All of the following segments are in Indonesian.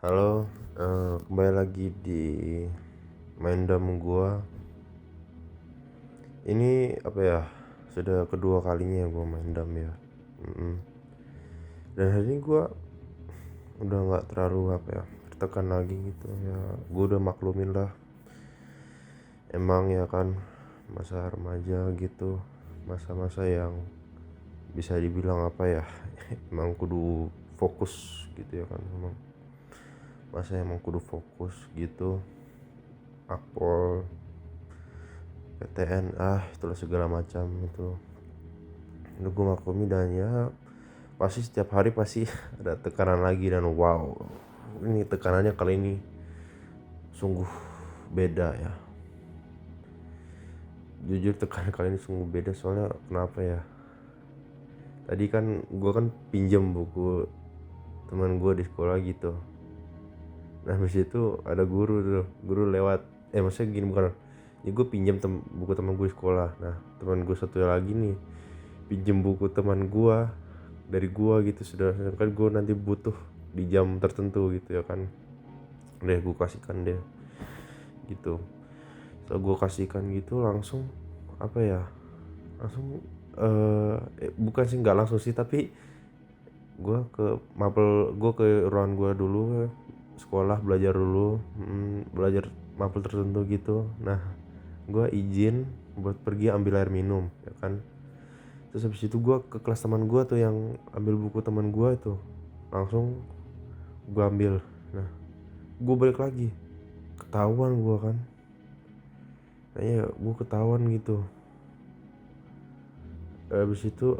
Halo, kembali lagi di Mindam gua. Ini apa ya? Sudah kedua kalinya gua Mindam ya. Mm-mm. Dan hari ini gua udah nggak terlalu apa ya, tertekan lagi gitu ya. Gua udah maklumin lah. Emang ya kan masa remaja gitu, masa-masa yang bisa dibilang apa ya? Emang kudu fokus gitu ya kan. Emang kudu fokus gitu. Akpol PTN itulah segala macam itu udah gue maklumi, dan ya pasti setiap hari pasti ada tekanan lagi. Dan wow, ini tekanannya kali ini sungguh beda ya. Jujur tekanan kali ini sungguh beda. Soalnya kenapa ya, tadi kan gue kan pinjam buku teman gue di sekolah gitu. Nah habis itu ada guru lewat, maksudnya gini, bukan ya, gue pinjam buku teman gue di sekolah. Nah teman gue satu lagi nih pinjem buku teman gue dari gue gitu, sedangkan gue nanti butuh di jam tertentu gitu ya kan. Udah gue kasihkan deh gitu. Setelah gue kasihkan gitu, langsung apa ya, langsung bukan sih, nggak langsung sih, tapi gue ke ruangan gue dulu, sekolah belajar dulu, belajar mapel tertentu gitu. Nah gue izin buat pergi ambil air minum ya kan. Terus habis itu gue ke kelas teman gue tuh yang ambil buku teman gue itu, langsung gue ambil. Nah gue balik lagi, ketahuan gue kan, kayaknya gue ketahuan gitu. Habis itu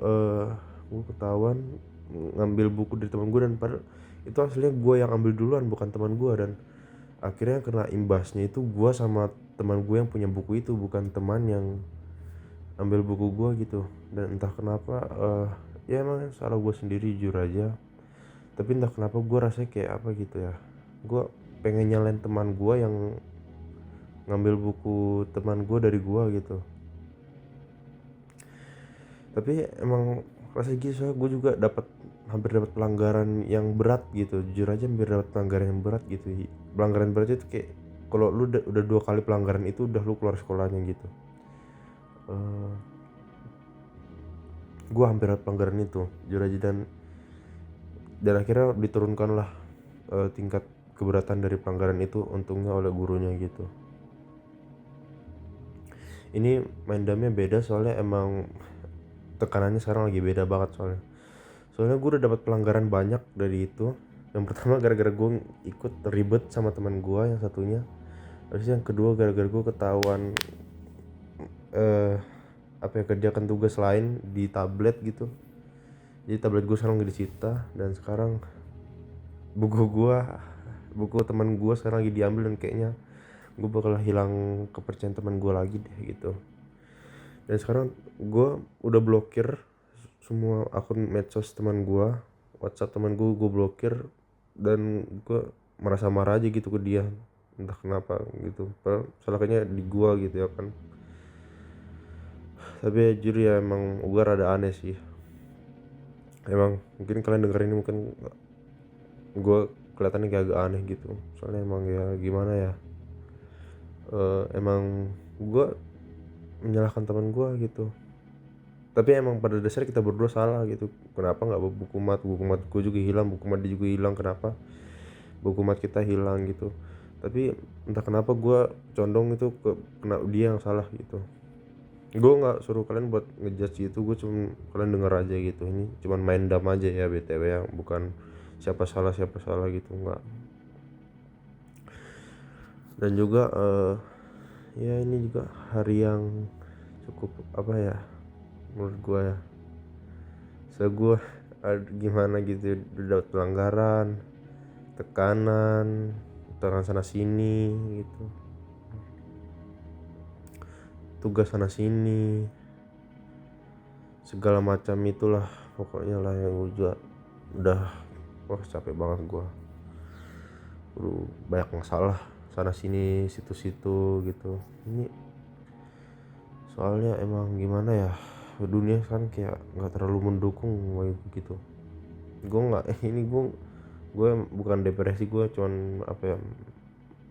gue ketahuan ngambil buku dari teman gue, dan padahal itu aslinya gue yang ambil duluan, bukan teman gue. Dan akhirnya kena imbasnya itu gue sama teman gue yang punya buku itu, bukan teman yang ambil buku gue gitu. Dan entah kenapa ya emang salah gue sendiri, jujur aja. Tapi entah kenapa gue rasanya kayak apa gitu ya, gue pengen nyalain teman gue yang ngambil buku teman gue dari gue gitu. Tapi emang rasanya gitu, soalnya gue juga hampir dapat pelanggaran yang berat gitu. Jujur aja hampir dapat pelanggaran yang berat gitu. Pelanggaran berat itu kayak kalau lu udah 2 kali pelanggaran itu udah lu keluar sekolahnya gitu. uh, gue hampir dapat pelanggaran itu, jujur aja. Dan akhirnya diturunkan lah tingkat keberatan dari pelanggaran itu, untungnya oleh gurunya gitu. Ini mindamnya beda, soalnya emang tekanannya sekarang lagi beda banget. Soalnya gue udah dapat pelanggaran banyak dari itu. Yang pertama gara-gara gue ikut ribet sama teman gue yang satunya. Terus yang kedua gara-gara gue ketahuan apa ya, kerjakan tugas lain di tablet gitu. Jadi tablet gue sekarang lagi disita, dan sekarang buku gue buku teman gue sekarang lagi diambil. Dan kayaknya gue bakal hilang kepercayaan teman gue lagi deh gitu. Dan sekarang gue udah blokir semua akun medsos teman gue, WhatsApp teman gue blokir. Dan gue merasa marah aja gitu ke dia, entah kenapa gitu. Padahal salahnya di gue gitu ya kan. Tapi ya jujur ya, emang gue rada aneh sih. Emang mungkin kalian denger ini, mungkin gue kelihatannya kayak agak aneh gitu. Soalnya emang ya gimana ya, emang gue menyalahkan teman gue gitu. Tapi emang pada dasarnya kita berdua salah gitu. Kenapa nggak buku mat gue juga hilang, buku mat dia juga hilang, kenapa buku mat kita hilang gitu. Tapi entah kenapa gue condong itu kena dia yang salah gitu. Gue nggak suruh kalian buat ngejudge gitu, gue cuma kalian denger aja gitu. Ini cuman main dam aja ya, btw, yang bukan siapa salah gitu, nggak. Dan juga ya ini juga hari yang cukup apa ya, menurut gue ya, gue gimana gitu, udah dapat pelanggaran, tekanan sana sini gitu, tugas sana sini, segala macam itulah pokoknya lah, yang gue juga udah wah capek banget gue. Banyak masalah sana sini, situ-situ gitu. Ini soalnya emang gimana ya, dunia kan kayak nggak terlalu mendukung kayak gitu. Gue nggak ini gue Gue bukan depresi, gue cuman apa ya,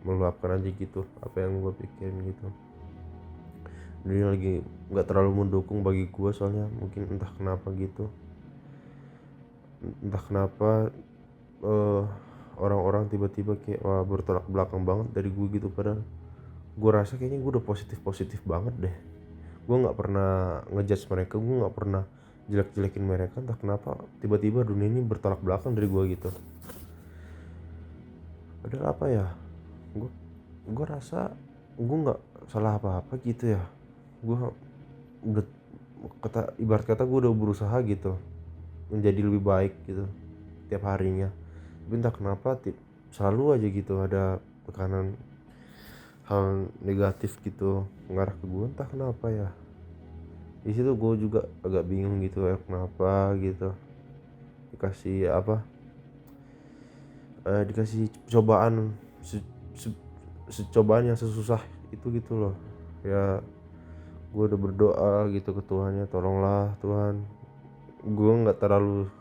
meluapkan aja gitu apa yang gue pikirin gitu. Dia lagi nggak terlalu mendukung bagi gue, soalnya mungkin entah kenapa gitu, entah kenapa eh, orang-orang tiba-tiba kayak wah bertolak belakang banget dari gue gitu. Padahal gue rasa kayaknya gue udah positif positif banget deh. Gue nggak pernah ngejudge mereka, gue nggak pernah jelek-jelekin mereka, entah kenapa tiba-tiba dunia ini bertolak belakang dari gue gitu. Padahal apa ya, gue gue rasa gue nggak salah apa-apa gitu ya. Gue udah, kata ibarat kata gue udah berusaha gitu menjadi lebih baik gitu tiap harinya, tapi entah kenapa selalu aja gitu ada tekanan hal negatif gitu mengarah ke gue, entah kenapa ya. Di situ gue juga agak bingung gitu ya, kenapa gitu dikasih apa, dikasih cobaan se, se- cobaan yang sesusah itu gitu loh ya. Gue udah berdoa gitu ke Tuhannya, tolonglah Tuhan, gue nggak terlalu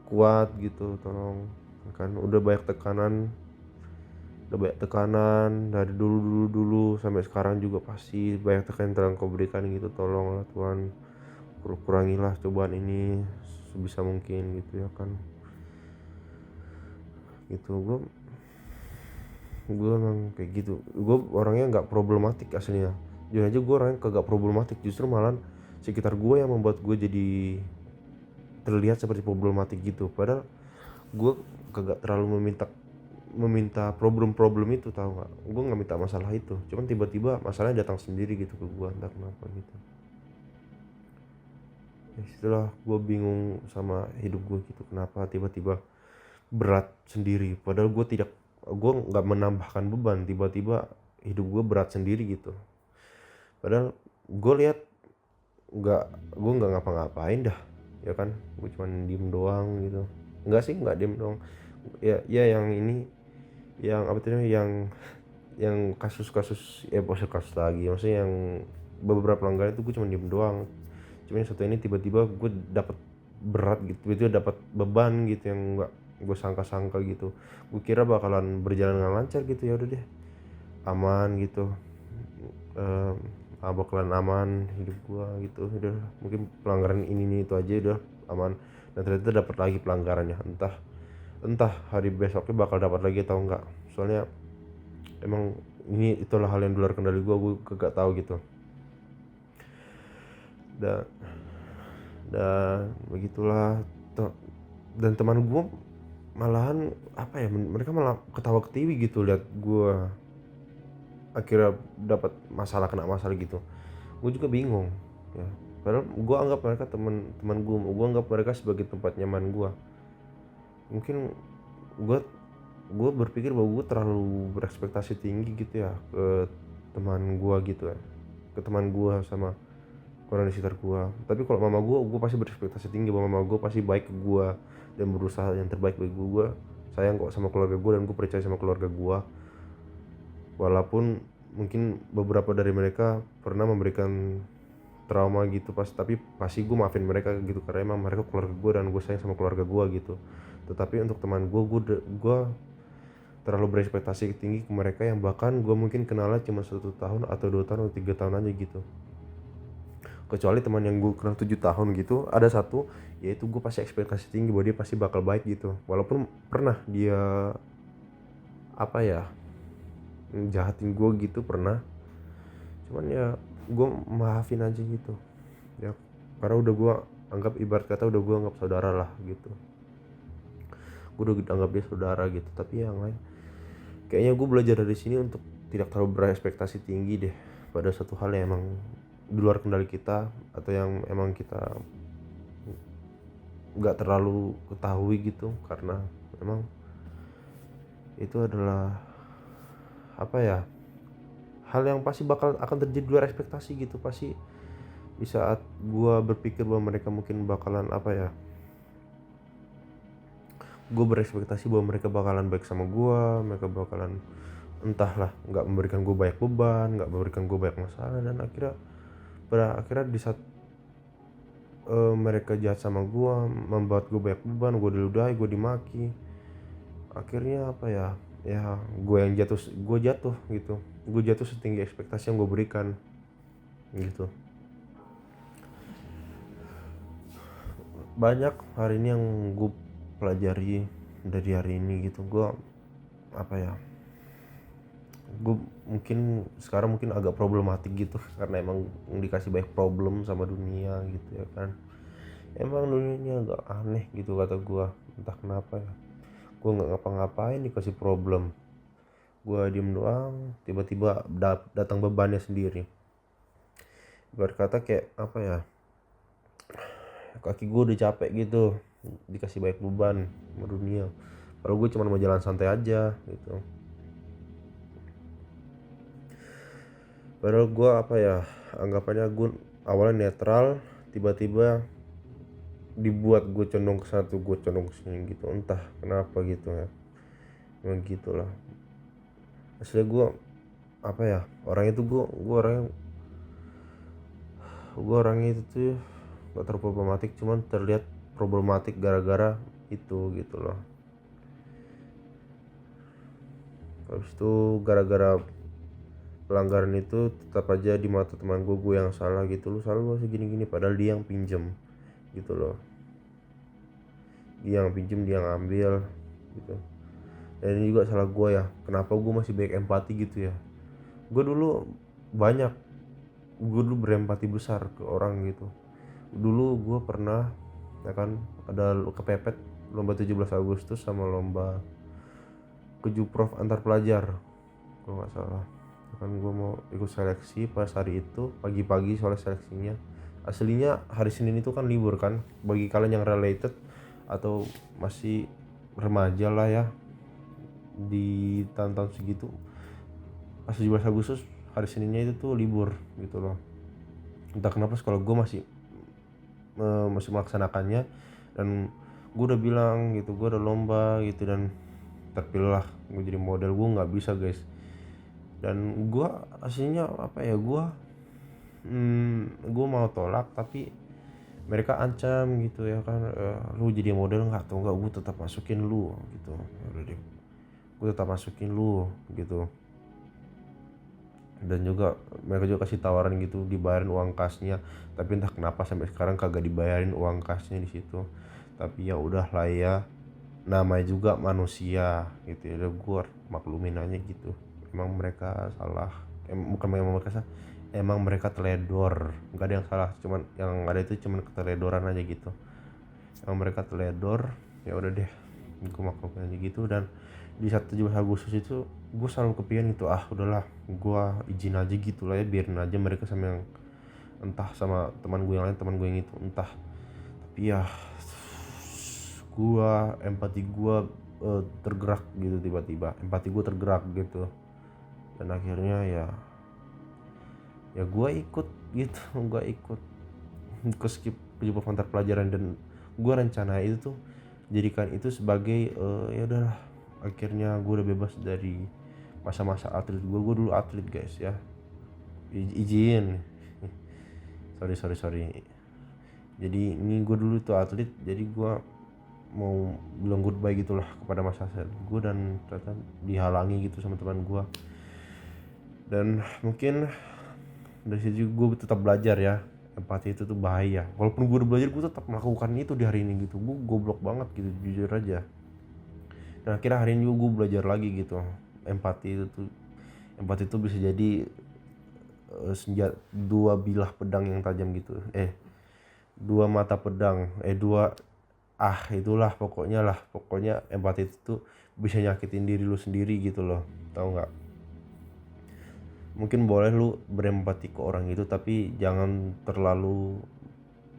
kuat gitu, tolong. Kan udah banyak tekanan dari dulu sampai sekarang juga pasti banyak tekanan yang telah Kau berikan gitu. Tolonglah Tuhan, kurangilah cobaan ini sebisa mungkin gitu ya kan. Gitu gue emang kayak gitu. Gue orangnya nggak problematik aslinya, jujur aja gue orangnya kagak problematik, justru malah sekitar gue yang membuat gue jadi terlihat seperti problematik gitu. Padahal gue kagak terlalu meminta problem-problem itu, tahu nggak? Gue nggak minta masalah itu, cuman tiba-tiba masalahnya datang sendiri gitu ke gue, entah kenapa gitu. Ya, setelah gue bingung sama hidup gue gitu, kenapa tiba-tiba berat sendiri, padahal gue nggak menambahkan beban, tiba-tiba hidup gue berat sendiri gitu. Padahal gue lihat nggak gue nggak ngapa-ngapain dah ya kan, gue cuman diem doang gitu. Nggak sih, nggak diem doang ya, yang ini, yang apa tuh, yang kasus-kasus ya, kasus lagi maksudnya, yang beberapa pelanggaran itu gue cuma diem doang. Cuma yang satu ini tiba-tiba gue dapat berat gitu, tiba-tiba dapat beban gitu yang nggak gue sangka-sangka gitu. Gue kira bakalan berjalan dengan lancar gitu, ya udah deh aman gitu, eh bakalan aman hidup gue gitu, udah mungkin pelanggaran ini itu aja udah aman. Dan ternyata dapat lagi pelanggarannya, entah hari besoknya bakal dapat lagi atau enggak. Soalnya emang ini itulah hal yang di luar kendali gue gak tahu gitu. Dan begitulah. Dan teman gue malahan apa ya, mereka malah ketawa ketiwi gitu lihat gue akhirnya dapat masalah, kena masalah gitu. Gue juga bingung ya, padahal gue anggap mereka teman-teman gue anggap mereka sebagai tempat nyaman gue. Mungkin gue gue berpikir bahwa gue terlalu berekspektasi tinggi gitu ya ke teman gue gitu ya, ke teman gue sama orang di sekitar gue. Tapi kalau mama gue pasti berekspektasi tinggi bahwa mama gue pasti baik ke gue dan berusaha yang terbaik bagi gue sayang kok sama keluarga gue dan gue percaya sama keluarga gue. Walaupun mungkin beberapa dari mereka pernah memberikan trauma gitu, tapi pasti gue maafin mereka gitu karena emang mereka keluarga gue dan gue sayang sama keluarga gue gitu. Tetapi untuk teman gue terlalu berekspektasi tinggi ke mereka yang bahkan gue mungkin kenalnya cuma 1 tahun atau 2 tahun atau 3 tahun aja gitu. Kecuali teman yang gue kenal 7 tahun gitu, ada satu, yaitu gue pasti ekspektasi tinggi bahwa dia pasti bakal baik gitu, walaupun pernah dia apa ya, jahatin gue gitu pernah. Cuman ya gue maafin aja gitu ya, karena udah gue anggap, ibarat kata udah gue anggap saudara lah gitu. Gue udah anggap dia saudara gitu. Tapi yang lain kayaknya gue belajar dari sini untuk tidak terlalu berekspektasi tinggi deh pada satu hal yang emang di luar kendali kita, atau yang emang kita nggak terlalu ketahui gitu. Karena emang itu adalah apa ya, hal yang pasti bakal akan terjadi di luar ekspektasi gitu. Pasti di saat gue berpikir bahwa mereka mungkin bakalan apa ya, gue berekspektasi bahwa mereka bakalan baik sama gue, mereka bakalan entahlah nggak memberikan gue banyak beban, nggak memberikan gue banyak masalah. Dan akhirnya di saat mereka jahat sama gue, membuat gue banyak beban, gue diludahi, gue dimaki, akhirnya apa ya, ya gue jatuh gitu, gue jatuh setinggi ekspektasi yang gue berikan gitu. Banyak hari ini yang gue pelajari dari hari ini gitu. Gue apa ya, gue mungkin sekarang mungkin agak problematik gitu karena emang dikasih banyak problem sama dunia gitu ya kan. Emang dunianya agak aneh gitu kata gue, entah kenapa ya. Gue nggak ngapa-ngapain dikasih problem, gue diem doang, tiba-tiba datang bebannya sendiri. Berkata kayak apa ya, kaki gue udah capek gitu dikasih banyak beban sama dunia, padahal gue cuma mau jalan santai aja gitu. Padahal gue apa ya, anggapannya gue awalnya netral, tiba-tiba dibuat gue condong ke satu, gue condong ke sini gitu, entah kenapa gitu ya. Memang gitulah asli gue, apa ya, orangnya tuh gue orangnya itu tuh gak terlalu problematik, cuman terlihat problematik gara-gara itu gitu loh. Habis itu gara-gara pelanggaran itu tetap aja di mata teman gue yang salah gitu. Lu salah, lu masih gini-gini, padahal dia yang pinjem gitu loh. Dia yang pinjem, dia yang ambil gitu. Dan ini juga salah gue ya, kenapa gue masih banyak empati gitu ya. Gue dulu banyak, gue dulu berempati besar ke orang gitu. Dulu gue pernah ya kan, ada kepepet lomba 17 Agustus sama lomba kejuprov antar pelajar kalau nggak salah. Kan gue mau ikut seleksi pas hari itu pagi-pagi, soalnya seleksinya aslinya hari Senin itu kan libur kan, bagi kalian yang related atau masih remaja lah ya di tahun-tahun segitu, pas 17 Agustus hari Seninnya itu tuh libur gitu loh. Entah kenapa sekolah gue masih melaksanakannya, dan gue udah bilang gitu, gue udah lomba gitu, dan terpilih lah gue jadi model. Gue nggak bisa guys, dan gue aslinya apa ya, gue mau tolak tapi mereka ancam gitu ya kan, lu jadi model nggak, atau nggak gue tetap masukin lu gitu. Udah deh, gue tetap masukin lu gitu. Dan juga mereka juga kasih tawaran gitu, dibayarin uang kasnya, tapi entah kenapa sampai sekarang kagak dibayarin uang kasnya di situ. Tapi ya udah lah ya, namanya juga manusia gitu ya, udah gue maklumin aja gitu. Emang mereka salah, bukan memang mereka salah, emang mereka teledor, nggak ada yang salah, cuman yang ada itu cuman keteledoran aja gitu. Emang mereka teledor, ya udah deh, gue maklumin aja gitu. Dan di saat 17 Agustus itu gue selalu kepikiran gitu, udahlah gue izin aja gitu lah ya, biarin aja mereka sama yang, entah sama teman gue yang lain, teman gue yang itu entah. Tapi ya gue, empati gue tergerak gitu, tiba-tiba empati gue tergerak gitu. Dan akhirnya ya gue ikut gitu gue ikut ke skip kejurupan antar pelajaran. Dan gue rencana itu tuh jadikan itu sebagai ya udahlah, akhirnya gue udah bebas dari masa-masa atlet gue dulu atlet guys ya. Izin sorry, jadi ini gue dulu tuh atlet, jadi gue mau bilang goodbye gitulah kepada masa atlet gue, dan ternyata dihalangi gitu sama teman gue. Dan mungkin dari situ gue tetap belajar ya, empati itu tuh bahaya. Walaupun gue udah belajar, gue tetap melakukan itu di hari ini gitu. Gue goblok banget gitu, jujur aja. Dan akhirnya hari ini juga gue belajar lagi gitu, empati itu bisa jadi dua bilah pedang yang tajam gitu, dua mata pedang, itulah pokoknya empati itu tuh bisa nyakitin diri lu sendiri gitu loh, tahu nggak? Mungkin boleh lu berempati ke orang itu, tapi jangan terlalu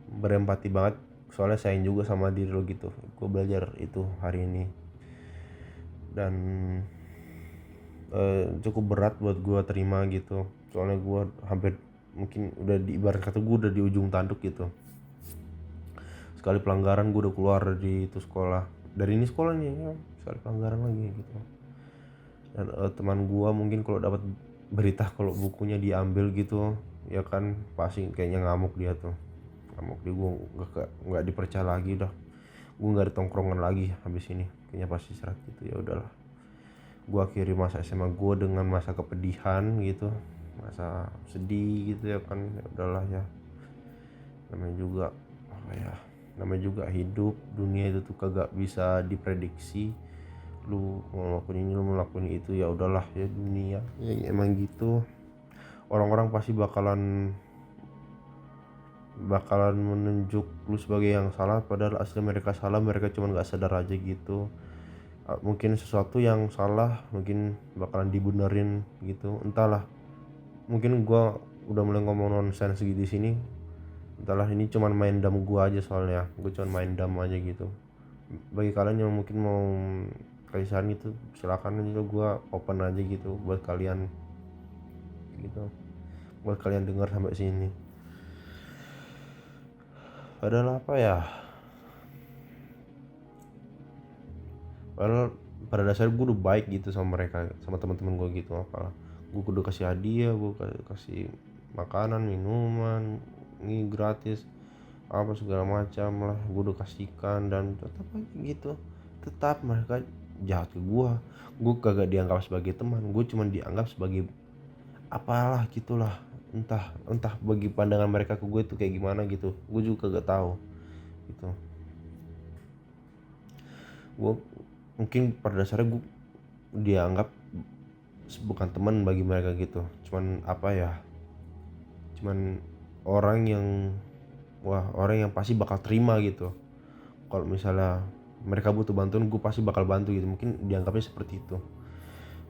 berempati banget, soalnya sayang juga sama diri lu gitu. Gue belajar itu hari ini, dan cukup berat buat gue terima gitu, soalnya gue hampir mungkin udah ibarat kata gue udah di ujung tanduk gitu. Sekali pelanggaran gue udah keluar dari itu sekolah, dari ini sekolah nih ya, sekali pelanggaran lagi gitu. Dan teman gue mungkin kalau dapat berita kalau bukunya diambil gitu ya kan, pasti kayaknya ngamuk dia tuh, gue nggak dipercaya lagi, udah gue nggak ada tongkrongan lagi habis ini. kayaknya pasti serat gitu. Ya udahlah, gue akhiri masa SMA gue dengan masa kepedihan gitu, masa sedih gitu ya kan. Ya udahlah ya, namanya juga apa ya, namanya juga hidup. Dunia itu tuh kagak bisa diprediksi, lu mau ngelakuin ini, lu mau ngelakuin itu, ya udahlah ya, dunia ya emang gitu. Orang-orang pasti bakalan menunjuk lu sebagai yang salah, padahal asli mereka salah, mereka cuma nggak sadar aja gitu. Mungkin sesuatu yang salah mungkin bakalan dibenerin gitu, entahlah. Mungkin gua udah mulai ngomong nonsense gitu di sini, entahlah, ini cuman main dam gua aja, soalnya gua cuman main dam aja gitu. Bagi kalian yang mungkin mau kasih saran gitu, silakan aja, gua open aja gitu buat kalian gitu, buat kalian dengar sampai sini. Padahal apa ya, padahal pada dasarnya gue udah baik gitu sama mereka, sama teman-teman gue gitu. Apalah, gue udah kasih hadiah, gue kasih makanan, minuman, ini gratis, apa segala macam lah, gue udah kasihkan, dan tetap aja gitu, tetap mereka jahat ke gue. Gue kagak dianggap sebagai teman, gue cuma dianggap sebagai apalah gitulah. Entah bagi pandangan mereka ke gue itu kayak gimana gitu, gue juga kagak tahu gitu. Gue mungkin pada dasarnya gue dianggap bukan teman bagi mereka gitu, cuman apa ya, cuman orang yang, orang yang pasti bakal terima gitu. Kalau misalnya mereka butuh bantuan, gue pasti bakal bantu gitu, mungkin dianggapnya seperti itu.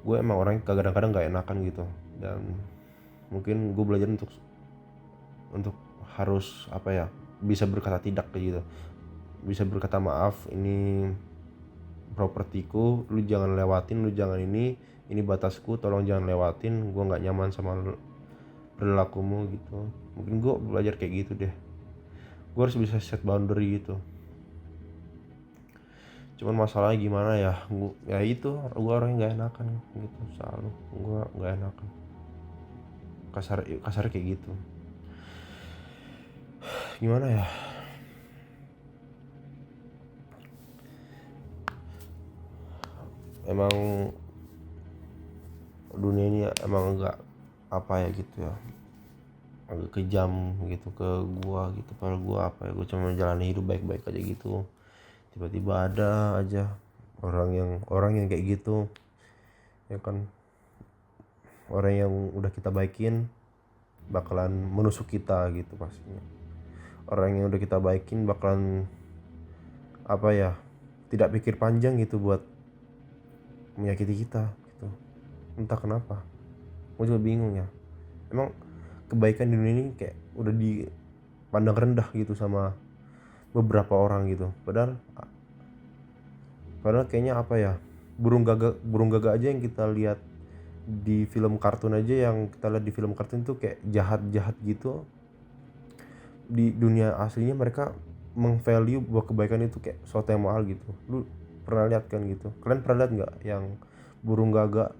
Gue emang orang yang kadang-kadang gak enakan gitu, dan mungkin gue belajar untuk harus apa ya, bisa berkata tidak kayak gitu, bisa berkata maaf, ini propertiku, lu jangan lewatin, lu jangan ini batasku, tolong jangan lewatin, gue nggak nyaman sama perilakumu gitu. Mungkin gue belajar kayak gitu deh, gue harus bisa set boundary gitu. Cuman masalahnya gimana ya, ya itu, gue orangnya nggak enakan gitu, selalu gue nggak enakan, kasar kayak gitu. Gimana ya, emang dunia ini emang agak apa ya gitu ya, agak kejam gitu ke gua gitu. Padahal gua apa ya, gua cuma menjalani hidup baik-baik aja gitu, tiba-tiba ada aja orang yang kayak gitu ya kan. Orang yang udah kita baikin bakalan menusuk kita gitu pastinya. Orang yang udah kita baikin bakalan apa ya, tidak pikir panjang gitu buat menyakiti kita gitu. Entah kenapa, gua juga bingung ya. Emang kebaikan di dunia ini kayak udah dipandang rendah gitu sama beberapa orang gitu. Padahal kayaknya apa ya, burung gagak aja yang kita lihat di film kartun aja, yang kita lihat di film kartun tuh kayak jahat-jahat gitu. Di dunia aslinya mereka meng-value bahwa kebaikan itu kayak sesuatu yang mahal gitu. Lu pernah lihat kan gitu? Kalian pernah lihat nggak yang burung gagak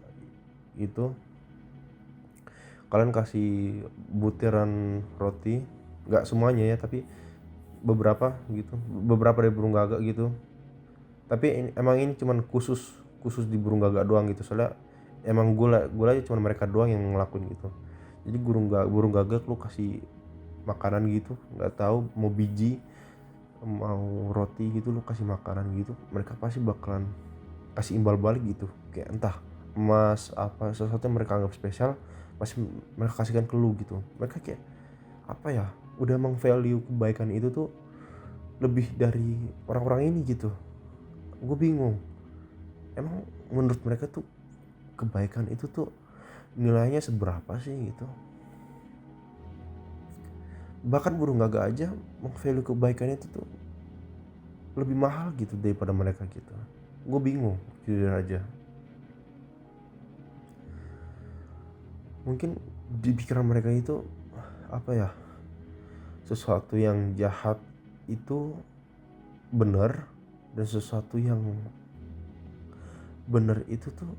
itu, kalian kasih butiran roti, nggak semuanya ya, tapi beberapa gitu, beberapa dari burung gagak gitu. Tapi emang ini cuman khusus di burung gagak doang gitu, soalnya emang gue aja cuman mereka doang yang ngelakuin gitu. Jadi burung gagak lu kasih makanan gitu, nggak tahu mau biji mau roti gitu, lu kasih makanan gitu, mereka pasti bakalan kasih imbal balik gitu, kayak entah emas apa, sesuatu yang mereka anggap spesial pasti mereka kasihkan ke lu gitu. Mereka kayak apa ya, udah emang value kebaikan itu tuh lebih dari orang-orang ini gitu. Gue bingung, emang menurut mereka tuh kebaikan itu tuh nilainya seberapa sih gitu. Bahkan burung gagak aja meng-value kebaikan itu tuh lebih mahal gitu daripada mereka gitu. Gue bingung jujur aja. Mungkin di pikiran mereka itu apa ya, sesuatu yang jahat itu benar, dan sesuatu yang benar itu tuh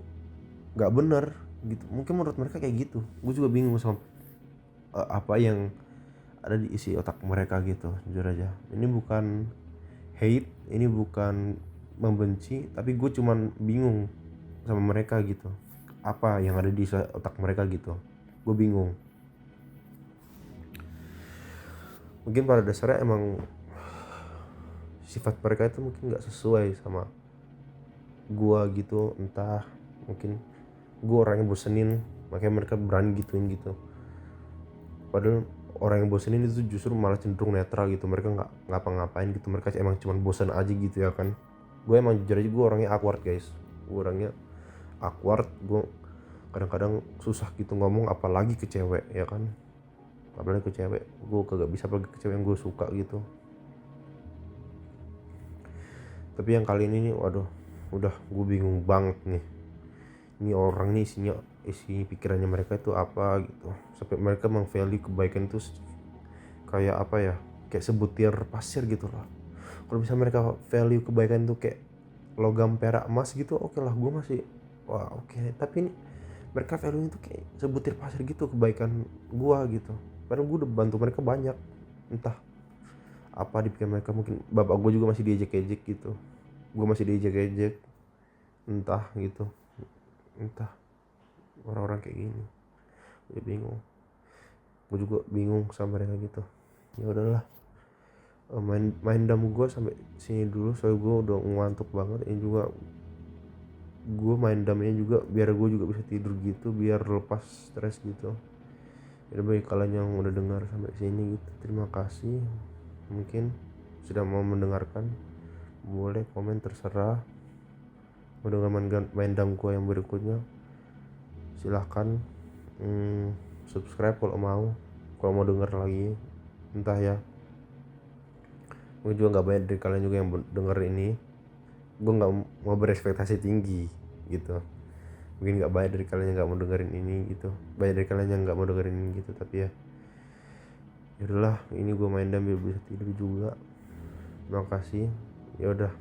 nggak benar gitu. Mungkin menurut mereka kayak gitu. Gue juga bingung sama apa yang ada di isi otak mereka gitu, jujur aja. Ini bukan hate, ini bukan membenci, tapi gue cuman bingung sama mereka gitu, apa yang ada di otak mereka gitu. Gue bingung. Mungkin pada dasarnya emang sifat mereka itu mungkin nggak sesuai sama gua gitu, entah mungkin gua orangnya bosenin makanya mereka berani gituin gitu. Padahal orang yang bosenin itu justru malah cenderung netral gitu, mereka nggak ngapa-ngapain gitu, mereka emang cuma bosen aja gitu ya kan. Gue emang jujur aja gue orangnya awkward guys, gue orangnya awkward, gue kadang-kadang susah gitu ngomong apalagi ke cewek ya kan, apalagi ke cewek gue kagak bisa, apalagi ke cewek yang gue suka gitu. Tapi yang kali ini nih waduh, udah gue bingung banget nih, ini orang nih isi pikirannya mereka itu apa gitu, sampai mereka meng-value kebaikan itu kayak apa ya, kayak sebutir pasir gitu loh. Kalau misalnya mereka value kebaikan itu kayak logam perak emas gitu, oke lah gue masih wah oke. Tapi ini mereka value itu kayak sebutir pasir gitu kebaikan gue gitu, padahal gue udah bantu mereka banyak. Entah apa di pikiran mereka, mungkin bapak gue juga masih diejek-ejek gitu, gue masih diejek-ejek, entah gitu, entah orang-orang kayak gini. Gue bingung, gue juga bingung sama mereka gitu. Ya udahlah, main dam gue sampai sini dulu soalnya gue udah ngantuk banget. Ini juga gue main damnya juga biar gue juga bisa tidur gitu, biar lepas stres gitu. Ya bagi kalian yang udah dengar sampai sini gitu, terima kasih. Mungkin sudah mau mendengarkan, boleh komen terserah. Mau dengar main dam gue yang berikutnya silahkan. Subscribe kalau mau denger lagi, entah ya. Gue juga nggak banyak dari kalian juga yang denger ini, gue nggak mau berekspektasi tinggi gitu. Mungkin nggak banyak dari kalian yang nggak mau dengerin ini gitu, banyak dari kalian yang nggak mau dengerin ini gitu. Tapi ya yaudahlah, ini gue main dan biar bisa tidur juga. Terima kasih. Ya udah.